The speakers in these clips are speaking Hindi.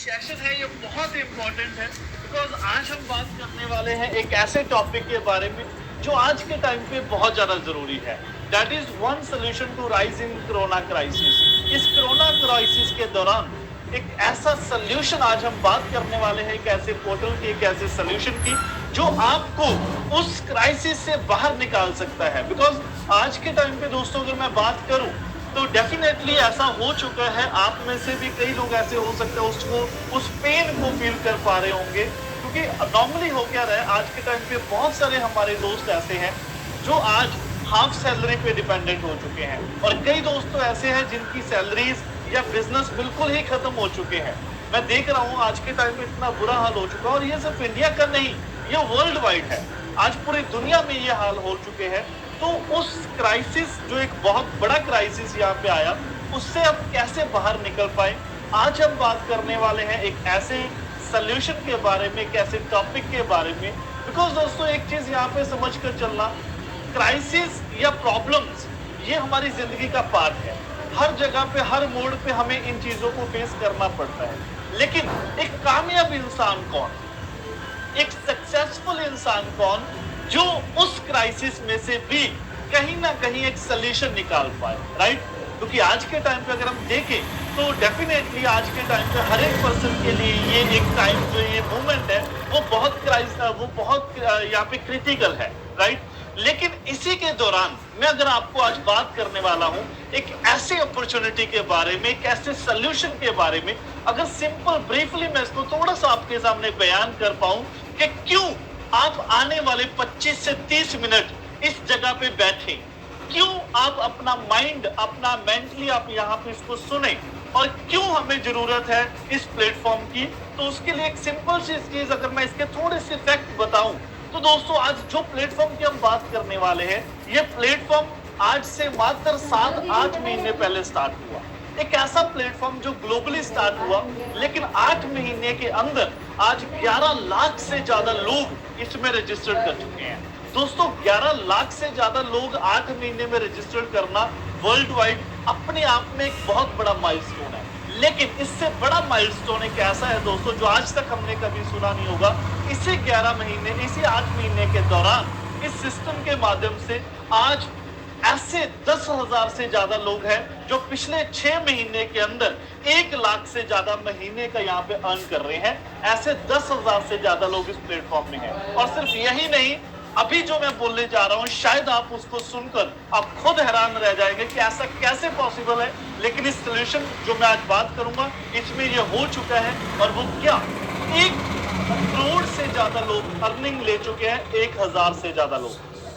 सेशन है ये बहुत इम्पोर्टेंट है बिकॉज आज हम बात करने वाले हैं एक ऐसे टॉपिक के बारे में जो आज के टाइम पे बहुत ज्यादा जरूरी है। That is one solution to rise in corona crisis. इस कोरोना क्राइसिस के दौरान एक ऐसा सोल्यूशन आज हम बात करने वाले हैं, एक ऐसे पोर्टल की, एक ऐसे सोल्यूशन की जो आपको उस क्राइसिस से बाहर निकाल सकता है। बिकॉज आज के टाइम पे दोस्तों अगर मैं बात करूं तो डेफिनेटली ऐसा हो चुका है, आप में से भी कई लोग ऐसे हो सकते हैं उसको उस पेन को फील कर पा रहे होंगे। क्योंकि नॉर्मली हो क्या रहा है आज के टाइम पे बहुत सारे हमारे दोस्त ऐसे हैं जो आज हाफ सैलरी पे डिपेंडेंट हो चुके हैं और कई दोस्त तो ऐसे हैं जिनकी सैलरीज या बिजनेस बिल्कुल ही खत्म हो चुके हैं। मैं देख रहा हूँ आज के टाइम पे इतना बुरा हाल हो चुका है और ये सिर्फ इंडिया का नहीं, ये वर्ल्ड वाइड है। आज पूरी दुनिया में ये हाल हो चुके हैं। तो उस क्राइसिस जो एक बहुत बड़ा क्राइसिस यहाँ पे आया उससे हम कैसे बाहर निकल पाए, आज हम बात करने वाले हैं एक ऐसे सोल्यूशन के बारे में, एक ऐसे टॉपिक के बारे में। बिकॉज दोस्तों एक चीज यहाँ पे समझ कर चलना, क्राइसिस या प्रॉब्लम्स ये हमारी जिंदगी का पार्ट है। हर जगह पे हर मोड़ पे हमें इन चीजों को फेस करना पड़ता है। लेकिन एक कामयाब इंसान कौन, एक सक्सेसफुल इंसान कौन जो उस क्राइसिस में से भी कहीं ना कहीं एक सोल्यूशन निकाल पाए, राइट? क्योंकि आज के टाइम पे अगर हम देखें तो डेफिनेटली आज के टाइम पे हर एक पर्सन के लिए ये एक टाइम जो ये मोमेंट है वो बहुत यहाँ पे क्रिटिकल है, राइट? लेकिन इसी के दौरान मैं अगर आपको आज बात करने वाला हूं एक ऐसे अपॉर्चुनिटी के बारे में, एक ऐसे सोल्यूशन के बारे में। अगर सिंपल ब्रीफली मैं इसको थोड़ा सा आपके सामने बयान कर पाऊं कि क्यों आप आने वाले 25 से 30 मिनट इस जगह पे बैठे, क्यों आप अपना माइंड, अपना मेंटली आप यहाँ पे इसको सुने और क्यों हमें जरूरत है इस प्लेटफॉर्म की। तो उसके लिए एक सिंपल सी चीज अगर मैं इसके थोड़े से फैक्ट बताऊं तो दोस्तों आज जो प्लेटफॉर्म की हम बात करने वाले हैं ये प्लेटफॉर्म आज से मात्र 7-8 महीने पहले स्टार्ट हुआ। एक ऐसा प्लेटफॉर्म जो ग्लोबली स्टार्ट हुआ लेकिन 8 महीने के अंदर आज 11 लाख से ज्यादा लोग इसमें रजिस्टर्ड कर चुके हैं। दोस्तों 11 लाख से ज्यादा लोग 8 महीने में रजिस्टर्ड करना वर्ल्ड वाइड अपने आप में एक बहुत बड़ा माइलस्टोन है। लेकिन इससे बड़ा माइलस्टोन एक ऐसा है दोस्तों जो आज तक हमने कभी सुना नहीं होगा। इसी 11 महीने, इसी 8 महीने के दौरान इस सिस्टम के माध्यम से आज ऐसे 10,000 से ज्यादा लोग हैं जो पिछले 6 महीने के अंदर 1 लाख से ज्यादा महीने का यहाँ पे अर्न कर रहे हैं। ऐसे 10,000 से ज्यादा लोग इस प्लेटफॉर्म में हैं। और सिर्फ यही नहीं, अभी जो मैं बोलने जा रहा हूँ शायद आप उसको सुनकर आप खुद हैरान रह जाएंगे कि ऐसा कैसे पॉसिबल है। लेकिन इस सोल्यूशन जो मैं आज बात करूंगा इसमें ये हो चुका है। और वो क्या, 1 करोड़ से ज्यादा लोग अर्निंग ले चुके हैं, 1,000 से ज्यादा लोग,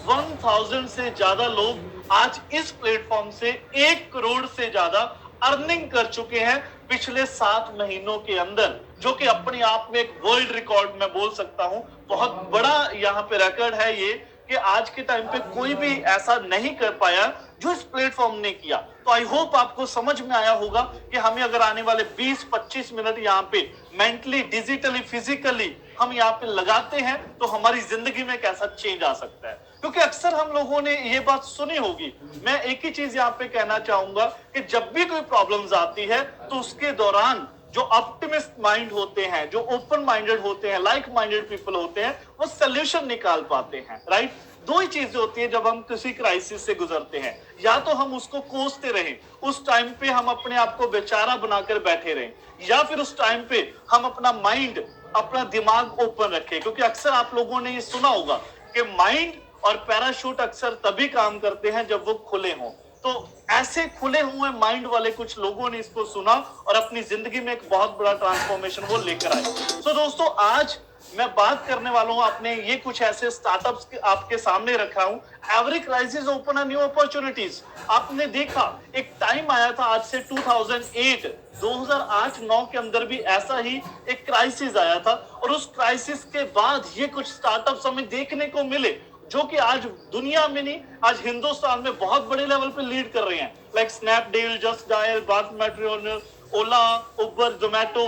1000 से ज्यादा लोग आज इस प्लेटफॉर्म से 1 करोड़ से ज्यादा अर्निंग कर चुके हैं पिछले 7 महीनों के अंदर, जो कि अपने आप में एक वर्ल्ड रिकॉर्ड मैं बोल सकता हूं। बहुत बड़ा यहाँ पे रिकॉर्ड है ये कि आज के टाइम पे कोई भी ऐसा नहीं कर पाया जो इस प्लेटफॉर्म ने किया। तो आई होप आपको समझ में आया होगा कि हमें अगर आने वाले 20-25 मिनट यहाँ पे मेंटली, डिजिटली, फिजिकली हम यहाँ पे लगाते हैं तो हमारी जिंदगी में कैसा चेंज आ सकता है। क्योंकि अक्सर हम लोगों ने ये बात सुनी होगी। मैं एक ही चीज यहाँ पे कहना चाहूंगा कि जब भी कोई प्रॉब्लम्स आती है तो उसके दौरान जो ऑप्टिमिस्ट माइंड होते हैं, जो ओपन माइंडेड होते हैं, लाइक माइंडेड पीपल होते हैं, वो सोल्यूशन निकाल पाते हैं, राइट? 2 ही चीजें होती है जब हम किसी क्राइसिस से गुजरते हैं, या तो हम उसको कोसते रहें, उस टाइम पे हम अपने आप को बेचारा बनाकर बैठे रहें, या फिर उस टाइम पे हम अपना माइंड, अपना दिमाग ओपन रखें। क्योंकि अक्सर आप लोगों ने ये सुना होगा कि माइंड और पैराशूट अक्सर तभी काम करते हैं जब वो खुले हों। तो ऐसे खुले हुए माइंड वाले कुछ लोगों ने इसको सुना और अपनी जिंदगी में एक बहुत बड़ा ट्रांसफॉर्मेशन वो लेकर आए। तो दोस्तों आज मैं बात करने वाला हूं, आपने ये कुछ ऐसे स्टार्टअप्स आपके सामने रखा हूं। Every crisis open a new opportunities. आपने देखा एक टाइम आया था आज से 2008-9 के अंदर भी ऐसा ही एक क्राइसिस आया था और उस क्राइसिस के बाद ये कुछ स्टार्टअप्स हमें देखने को मिले जो कि आज दुनिया में नहीं, आज हिंदुस्तान में बहुत बड़े लेवल पे लीड कर रहे हैं। लाइक स्नैपडील, जस्ट डायल, बाथ मैट्रिमोनियल, ओला, उबर, जोमेटो,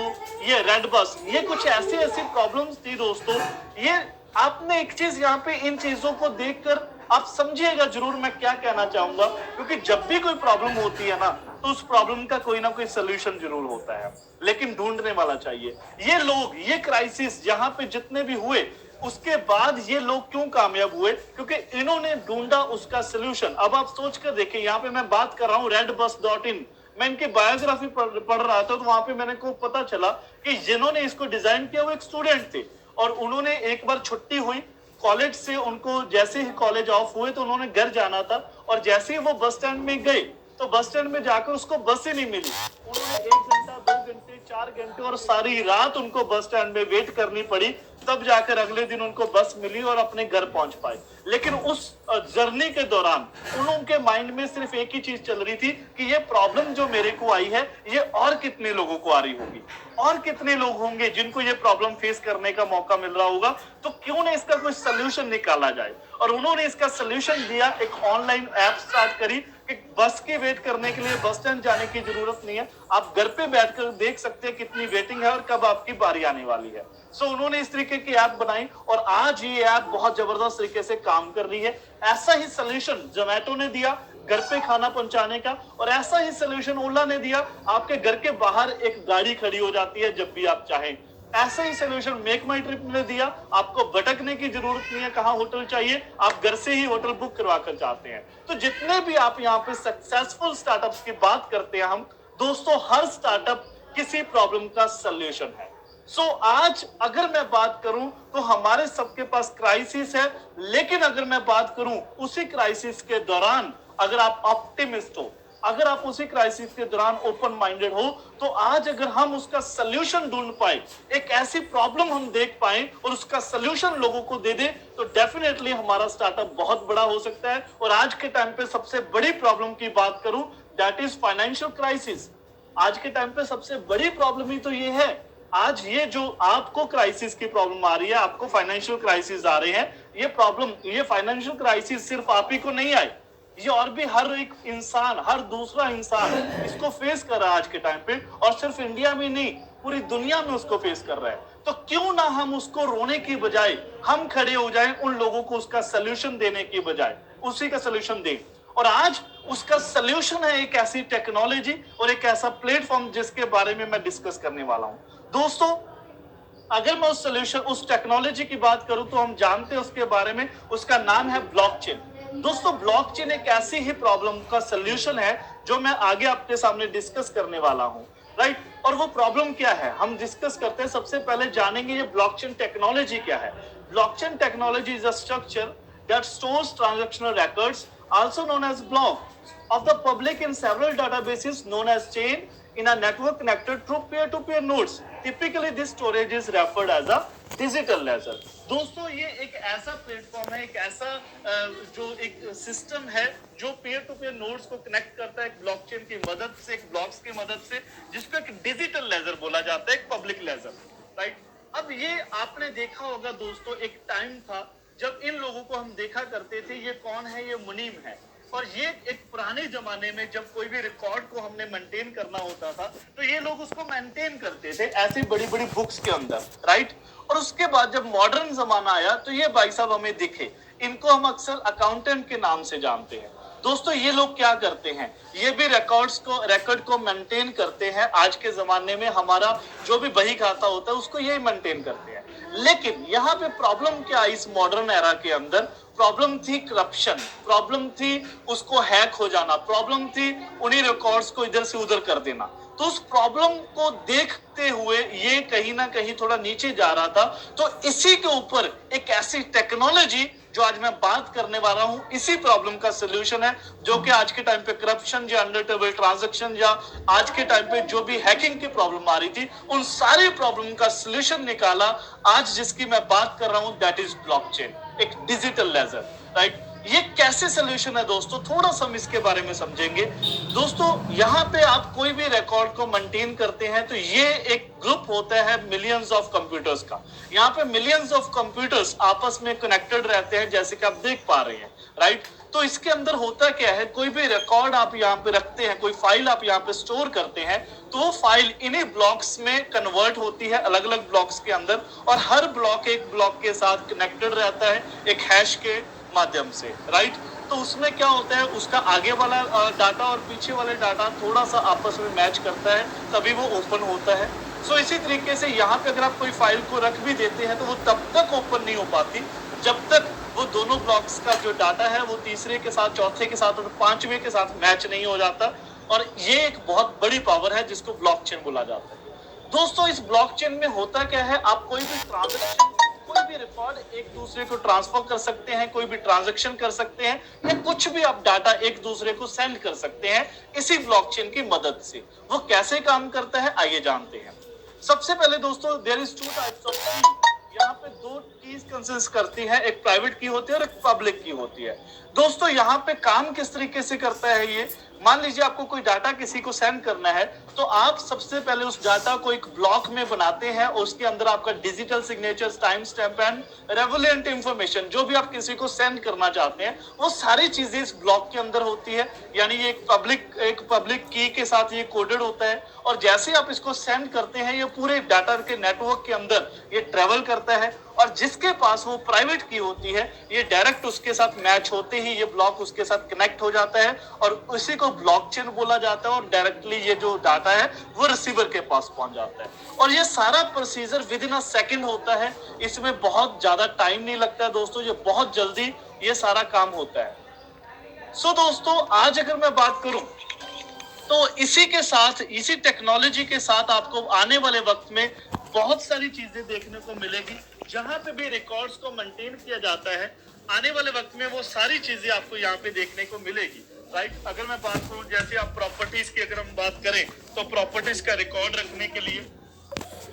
ये रेड बस, ये कुछ ऐसी प्रॉब्लम्स थी दोस्तों। ये आपने एक चीज यहाँ पे इन चीजों को देखकर आप समझिएगा जरूर मैं क्या कहना चाहूंगा। क्योंकि जब भी कोई प्रॉब्लम होती है ना तो उस प्रॉब्लम का कोई ना कोई सोल्यूशन जरूर होता है। लेकिन ढूंढने वाला चाहिए। ये लोग, ये क्राइसिस जहां पे जितने भी हुए, उसके बाद ये लोग क्यों कामयाब हुए? क्योंकि इन्होंने ढूंढा उसका सोल्यूशन। अब आप सोच कर देखिए, यहाँ पे मैं बात कर रहा हूँ redbus.in, मैं इनकी बायोग्राफी पढ़ रहा था, तो वहां पे मैंने को पता चला कि जिन्होंने इसको डिजाइन किया वो एक स्टूडेंट थे, और उन्होंने एक बार छुट्टी हुई कॉलेज से, उनको जैसे ही कॉलेज ऑफ हुए तो उन्होंने घर जाना था, और जैसे ही वो बस स्टैंड में गए तो बस स्टैंड में जाकर उसको बस ही नहीं मिली। उन्होंने 1 घंटा, 2 घंटे, 4 घंटे और सारी रात उनको बस स्टैंड में वेट करनी पड़ी, तब जाकर अगले दिन उनको बस मिली और अपने घर पहुंच पाए। लेकिन उस जर्नी के दौरान उनके माइंड में सिर्फ एक ही चीज चल रही थी कि ये प्रॉब्लम जो मेरे को आई है, ये और कितने लोगों को आ रही होगी, और कितने लोग होंगे जिनको ये प्रॉब्लम फेस करने का मौका मिल रहा होगा, तो क्यों ना इसका कोई सोल्यूशन निकाला जाए। और उन्होंने इसका सोल्यूशन दिया, एक ऑनलाइन ऐप स्टार्ट करी कि बस की वेट करने के लिए बस स्टैंड जाने की जरूरत नहीं है, आप घर पे बैठकर देख सकते हैं कितनी वेटिंग है और कब आपकी बारी आने वाली है। सो उन्होंने इस तरीके की ऐप बनाई, और आज ये ऐप बहुत जबरदस्त तरीके से काम कर रही है। ऐसा ही सोल्यूशन जोमेटो ने दिया घर पे खाना पहुंचाने का, और ऐसा ही सोल्यूशन ओला ने दिया, आपके घर के बाहर एक गाड़ी खड़ी हो जाती है जब भी आप चाहें। ऐसा ही सोल्यूशन मेक माई ट्रिप ने दिया, आपको भटकने की जरूरत नहीं है, कहां होटल चाहिए आप घर से ही होटल बुक करवा कर जाते हैं। तो जितने भी आप यहाँ पे सक्सेसफुल स्टार्टअप्स की बात करते हैं हम दोस्तों, हर स्टार्टअप किसी प्रॉब्लम का सोल्यूशन है। सो आज अगर मैं बात करूं तो हमारे सबके पास क्राइसिस है, लेकिन अगर मैं बात करूं उसी क्राइसिस के दौरान अगर आप ऑप्टिमिस्ट हो, अगर आप उसी क्राइसिस के दौरान ओपन माइंडेड हो, तो आज अगर हम उसका सोल्यूशन ढूंढ पाए, एक ऐसी प्रॉब्लम हम देख पाए और उसका सोल्यूशन लोगों को दे दे, तो डेफिनेटली हमारा स्टार्टअप बहुत बड़ा हो सकता है। और आज के टाइम पे सबसे बड़ी प्रॉब्लम की बात करूं, दैट इज फाइनेंशियल क्राइसिस। आज के टाइम पे सबसे बड़ी प्रॉब्लम ही तो ये है। आज ये जो आपको क्राइसिस की प्रॉब्लम आ रही है, आपको फाइनेंशियल क्राइसिस आ रहे हैं, ये प्रॉब्लम, ये फाइनेंशियल क्राइसिस सिर्फ आप ही को नहीं आए, ये और भी हर एक इंसान, हर दूसरा इंसान इसको फेस कर रहा है आज के टाइम पे, और सिर्फ इंडिया में नहीं पूरी दुनिया में उसको फेस कर रहा है। तो क्यों ना हम उसको रोने की बजाय हम खड़े हो जाएं, उन लोगों को उसका सोल्यूशन देने की बजाय उसी का सोल्यूशन दें। और आज उसका सोल्यूशन है एक ऐसी टेक्नोलॉजी और एक ऐसा प्लेटफॉर्म जिसके बारे में मैं डिस्कस करने वाला हूं दोस्तों। अगर मैं उस सोल्यूशन, उस टेक्नोलॉजी की बात करूं तो हम जानते हैं उसके बारे में, उसका नाम है ब्लॉकचेन। दोस्तों ब्लॉकचेन एक ऐसी ही प्रॉब्लम का सोल्यूशन है जो मैं आगे आपके सामने डिस्कस करने वाला हूं, राइट। और वो प्रॉब्लम क्या है हम डिस्कस करते हैं, सबसे पहले जानेंगे ये ब्लॉकचेन टेक्नोलॉजी क्या है। Blockchain technology is a structure that stores transactional records, also known as block, of the public in several databases known as chain in a network connected through peer-to-peer nodes. Typically, this storage is referred as a digital ledger. दोस्तों ये एक ऐसा प्लेटफॉर्म है, एक ऐसा जो एक सिस्टम है जो peer to peer नोड्स को कनेक्ट करता है एक ब्लॉकचेन की मदद से, एक ब्लॉक्स की मदद से, जिसको एक डिजिटल लेजर बोला जाता है, एक पब्लिक लेजर, राइट। अब ये आपने देखा होगा दोस्तों, एक टाइम था जब इन लोगों को हम देखा करते थे, ये कौन है, ये मुनीम है। और ये एक पुराने जमाने में जब कोई भी रिकॉर्ड को हमने मेंटेन करना होता था तो ये लोग उसको मेंटेन करते थे ऐसी बड़ी बड़ी बुक्स के अंदर, राइट। और उसके बाद जब मॉडर्न जमाना आया तो ये भाई साहब हमें दिखे, इनको हम अक्सर अकाउंटेंट के नाम से जानते हैं। दोस्तों ये लोग क्या करते हैं, ये भी रिकॉर्ड को मेंटेन करते हैं। आज के जमाने में हमारा जो भी बही खाता होता है उसको यही मेंटेन करते हैं। लेकिन यहाँ पे प्रॉब्लम क्या आई इस मॉडर्न एरा के अंदर, प्रॉब्लम थी करप्शन, प्रॉब्लम थी उसको हैक हो जाना, प्रॉब्लम थी उन्हीं रिकॉर्ड्स को इधर से उधर कर देना। तो उस प्रॉब्लम को देखते हुए ये कहीं ना कहीं थोड़ा नीचे जा रहा था। तो इसी के ऊपर एक ऐसी टेक्नोलॉजी जो आज मैं बात करने वाला हूं, इसी प्रॉब्लम का सोल्यूशन है, जो कि आज के टाइम पे करप्शन या अंडर टेबल ट्रांजैक्शन या आज के टाइम पे जो भी हैकिंग की प्रॉब्लम आ रही थी, उन सारी प्रॉब्लम का सोल्यूशन निकाला आज जिसकी मैं बात कर रहा हूं, दैट इज ब्लॉकचेन, एक डिजिटल लेजर, राइट। ये कैसे सोल्यूशन है दोस्तों, थोड़ा सा हम इसके बारे में समझेंगे। दोस्तों यहाँ पे आप कोई भी रिकॉर्ड को मेंटेन करते हैं तो ये एक ग्रुप होता है मिलियंस ऑफ कंप्यूटर्स का। यहाँ पे मिलियंस ऑफ कंप्यूटर्स आपस में कनेक्टेड रहते हैं जैसे कि आप देख पा रहे हैं, राइट। तो इसके अंदर होता क्या है, कोई भी रिकॉर्ड आप यहाँ पे रखते हैं, कोई फाइल आप यहाँ पे स्टोर करते हैं, तो वो फाइल इन्हीं ब्लॉक्स में कन्वर्ट होती है अलग अलग ब्लॉक्स के अंदर, और हर ब्लॉक एक ब्लॉक के साथ कनेक्टेड रहता है एक हैश के माध्यम से, राइट। तो उसमें क्या होता है, उसका आगे वाला डाटा और पीछे वाले डाटा थोड़ा सा आपस में मैच करता है, तभी वो ओपन होता है। सो इसी तरीके से यहाँ पे अगर आप कोई फाइल को रख भी देते हैं तो वो तब तक ओपन नहीं हो पाती जब तक वो दोनों ब्लॉक्स का जो डाटा है वो तीसरे के साथ, चौथे के साथ और पांचवें के साथ मैच नहीं हो जाता। और ये एक बहुत बड़ी पावर है जिसको ब्लॉकचेन बोला जाता है। दोस्तों इस ब्लॉकचेन में होता क्या है, आप कोई भी ट्रांजैक्शन, कोई भी रिकॉर्ड एक दूसरे को ट्रांसफर कर सकते हैं, कोई भी ट्रांजैक्शन कर सकते हैं, या कुछ भी आप डाटा एक दूसरे को सेंड कर सकते हैं इसी ब्लॉकचेन की मदद से। वो कैसे काम करता है आइए जानते हैं। सबसे पहले दोस्तों there is two types of key. यहाँ पे दो कीज कंसिस्ट करती है, एक प्राइवेट की होती है और एक पब्लिक की होती है। दोस्तों यहाँ पे काम किस तरीके से करता है ये, मान लीजिए आपको कोई डाटा किसी को सेंड करना है तो आप सबसे पहले उस डाटा को एक ब्लॉक में बनाते हैं और उसके अंदर आपका digital signatures, time stamp and relevant information जो भी आप किसी को सेंड करना चाहते हैं वो सारी चीजें इस ब्लॉक के अंदर होती है। यानी ये एक पब्लिक की के साथ ये कोडेड होता है और जैसे आप इसको सेंड करते हैं ये पूरे डाटा के नेटवर्क के अंदर ये ट्रेवल करता है और जिसके पास वो प्राइवेट की होती है ये डायरेक्ट उसके साथ मैच होते ही ये ब्लॉक उसके साथ कनेक्ट हो जाता है और उसी को ब्लॉकचेन बोला जाता है और डायरेक्टली ये जो डाटा है वो रिसीवर के पास पहुंच जाता है। और ये सारा procedure with in a second होता है, इसमें बहुत ज्यादा टाइम नहीं लगता है दोस्तों, ये बहुत जल्दी ये सारा काम होता है। सो दोस्तों आज अगर मैं बात करूं तो इसी के साथ, इसी टेक्नोलॉजी के साथ आपको आने वाले वक्त में बहुत सारी चीजें देखने को मिलेगी। जहां पे भी रिकॉर्ड्स को मेंटेन किया जाता है आने वाले वक्त में वो सारी चीजें आपको यहाँ पे देखने को मिलेगी। राइट, अगर मैं बात करूं जैसे आप प्रॉपर्टीज की अगर हम बात करें तो प्रॉपर्टीज का रिकॉर्ड रखने के लिए,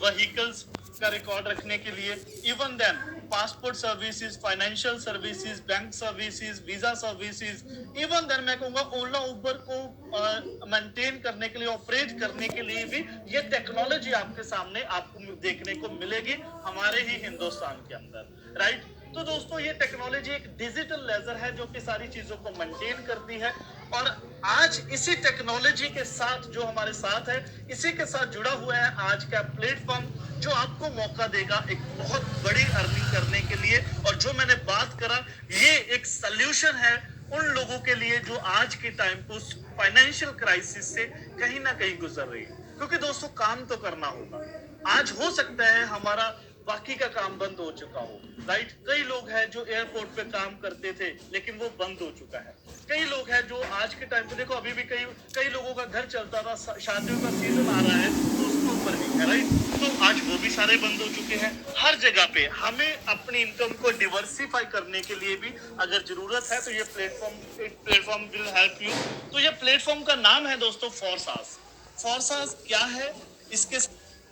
व्हीकल्स का रिकॉर्ड रखने के लिए, even then passport services, financial services, bank services, visa services, even then मैं कहूंगा ओला उबर को मेंटेन करने के लिए, ऑपरेट करने के लिए भी ये टेक्नोलॉजी आपके सामने आपको देखने को मिलेगी हमारे ही हिंदुस्तान के अंदर। राइट, तो दोस्तों ये टेक्नोलॉजी एक डिजिटल लेजर है जो कि सारी चीजों को मेंटेन करती है और आज इसी टेक्नोलॉजी के साथ जो हमारे साथ है इसी के साथ जुड़ा हुआ है आज का प्लेटफॉर्म जो आपको मौका देगा एक बहुत बड़ी अर्निंग करने के लिए। और जो मैंने बात करा ये एक सल्यूशन है उन लोगों के लिए जो आज के टाइम को फाइनेंशियल क्राइसिस से कहीं ना कहीं गुजर रही है, क्योंकि दोस्तों काम तो करना होगा। आज हो सकता है हमारा बाकी का काम बंद हो चुका हो। राइट, कई लोग हैं जो एयरपोर्ट पे काम करते थे लेकिन वो बंद हो चुका है। कई लोग हैं जो आज के टाइम पे देखो अभी भी कई लोगों का घर चलता था, शादियों का सीजन आ रहा है तो उसके ऊपर भी है। राइट, तो आज वो भी सारे बंद हो चुके हैं। हर जगह पे हमें अपनी इनकम को डिवर्सिफाई करने के लिए भी अगर जरूरत है तो ये प्लेटफॉर्म विल हेल्प यू। तो ये प्लेटफॉर्म का नाम है दोस्तों फोरसास। फोरसास क्या है, इसके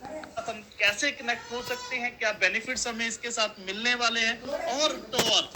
हम कैसे कनेक्ट हो सकते हैं, क्या बेनिफिट्स हमें इसके साथ मिलने वाले हैं और तो और